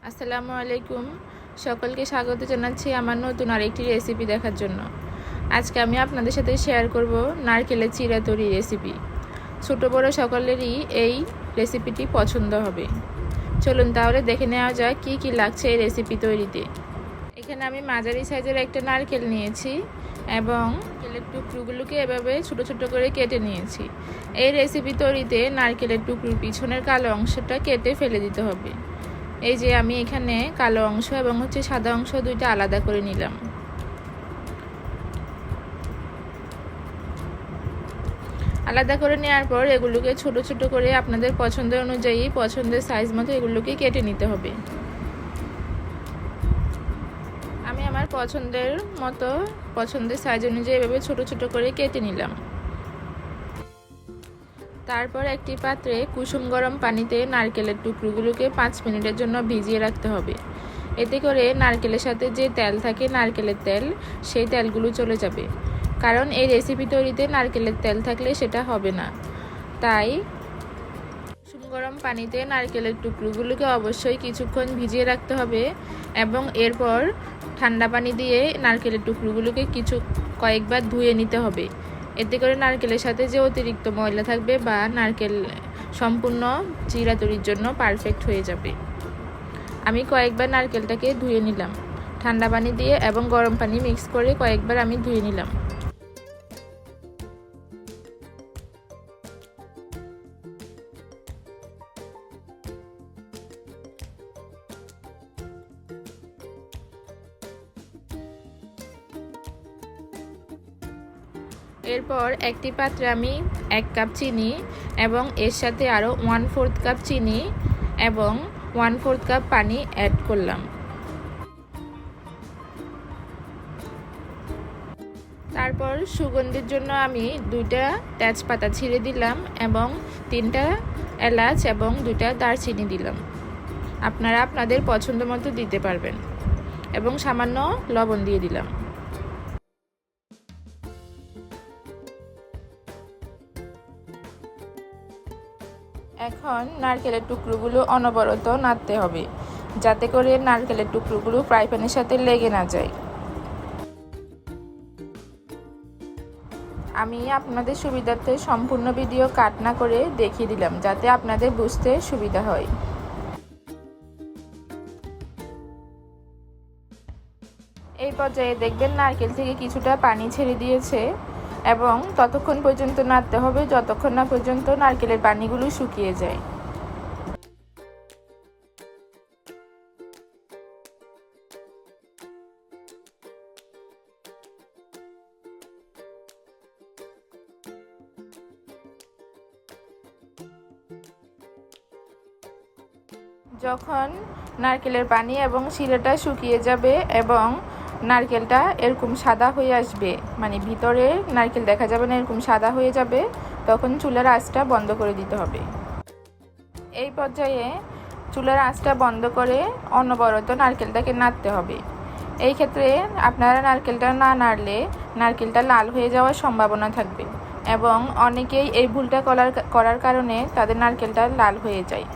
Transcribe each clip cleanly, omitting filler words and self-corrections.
আসসালামু আলাইকুম। সকলকে স্বাগত জানাচ্ছি আমার নতুন আরেকটি রেসিপি দেখার জন্য। আজকে আমি আপনাদের সাথে শেয়ার করব নারকেলের চিড়া তৈরি রেসিপি। ছোট বড় সকলেরই এই রেসিপিটি পছন্দ হবে। চলুন তাহলে দেখে নেওয়া যাক কী কী লাগছে এই রেসিপি তৈরিতে। এখানে আমি মাঝারি সাইজের একটা নারকেল নিয়েছি এবং নারকেলের টুকরোগুলোকে এভাবে ছোট ছোট করে কেটে নিয়েছি। এই রেসিপি তৈরিতে নারকেলের টুকরোর পিছনের কালো অংশটা কেটে ফেলে দিতে হবে। এই যে আমি এখানে কালো অংশ এবং সাদা অংশ দুইটা আলাদা করে নিলাম। আলাদা করে নেওয়ার পর এগুলোকে ছোট ছোট করে আপনাদের পছন্দের অনুযায়ী পছন্দের সাইজ মতো এগুলোকে কেটে নিতে হবে। আমি আমার পছন্দের সাইজ অনুযায়ী এভাবে ছোট ছোট করে কেটে নিলাম। তারপর একটি পাত্রে কুসুম গরম পানিতে নারকেলের টুকরোগুলোকে 5 মিনিটের জন্য ভিজিয়ে রাখতে হবে। এতে করে নারকেলের সাথে যে তেল থাকে, নারকেলের তেল, সেই তেলগুলো চলে যাবে। কারণ এই রেসিপি তৈরিতে নারকেলের তেল থাকলে সেটা হবে না। তাই কুসুম গরম পানিতে নারকেলের টুকরোগুলোকে অবশ্যই কিছুক্ষণ ভিজিয়ে রাখতে হবে এবং এরপর ঠান্ডা পানি দিয়ে নারকেলের টুকরোগুলোকে কয়েকবার ধুয়ে নিতে হবে। এতে করে নারকেলের সাথে যে অতিরিক্ত ময়লা থাকবে বা নারকেল সম্পূর্ণ চিড়া তৈরির জন্য পারফেক্ট হয়ে যাবে। আমি কয়েকবার নারকেলটাকে ধুয়ে নিলাম ঠান্ডা পানি দিয়ে এবং গরম পানি মিক্স করে কয়েকবার আমি ধুয়ে নিলাম। এরপর একটি পাত্রে আমি 1 কাপ চিনি এবং এর সাথে আরও 1/4 কাপ চিনি এবং 1/4 কাপ পানি অ্যাড করলাম। তারপর সুগন্ধির জন্য আমি 2টা তেজপাতা ছিঁড়ে দিলাম এবং 3টা এলাচ এবং 2টা দারচিনি দিলাম। আপনারা আপনাদের পছন্দ মতো দিতে পারবেন এবং সামান্য লবণ দিয়ে দিলাম। এখন নারকেলের টুকরোগুলো অনবরত নাড়তে হবে যাতে করে নারকেলের টুকরোগুলো ফ্রাই প্যানের সাথে লেগে না যায়। আমি আপনাদের সুবিধার্থে সম্পূর্ণ ভিডিও কাট না করে দেখিয়ে দিলাম যাতে আপনাদের বুঝতে সুবিধা হয়। এই পর্যায়ে দেখবেন নারকেল থেকে কিছুটা পানি ছেড়ে দিয়েছে এবং ততক্ষণ পর্যন্ত নাড়তে হবে যতক্ষণ না পর্যন্ত নারকেলের পানিগুলো শুকিয়ে যায়। যখন নারকেলের পানি এবং শিরাটা শুকিয়ে যাবে এবং নারকেলটা এরকম সাদা হয়ে আসবে, মানে ভিতরে নারকেল দেখা যাবে না, এরকম সাদা হয়ে যাবে, তখন চুলার আঁচটা বন্ধ করে দিতে হবে। এই পর্যায়ে চুলার আঁচটা বন্ধ করে অনবরত নারকেলটাকে নাড়তে হবে। এই ক্ষেত্রে আপনারা নারকেলটা না নাড়লে নারকেলটা লাল হয়ে যাওয়ার সম্ভাবনা থাকবে এবং অনেকেই এই ভুলটা করার কারণে তাদের নারকেলটা লাল হয়ে যায়,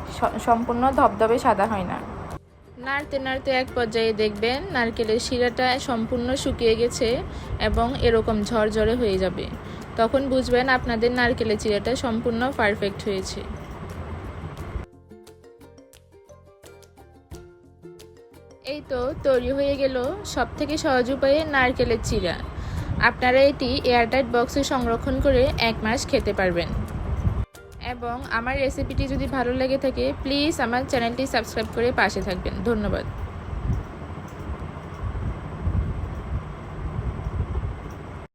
সম্পূর্ণ ধবধবে সাদা হয় না। নাড়তে নাড়তে এক পর্যায়ে দেখবেন নারকেলের শিরাটা সম্পূর্ণ শুকিয়ে গেছে এবং এরকম ঝরঝরে হয়ে যাবে। তখন বুঝবেন আপনাদের নারকেলের চিড়াটা সম্পূর্ণ পারফেক্ট হয়েছে। এই তো তৈরি হয়ে গেল সবথেকে সহজ উপায়ে নারকেলের চিড়া। আপনারা এটি এয়ারটাইট বক্সে সংরক্ষণ করে 1 মাস খেতে পারবেন। এবং আমার রেসিপিটি যদি ভালো লেগে থাকে প্লিজ আমার চ্যানেলটি সাবস্ক্রাইব করে পাশে থাকবেন। ধন্যবাদ।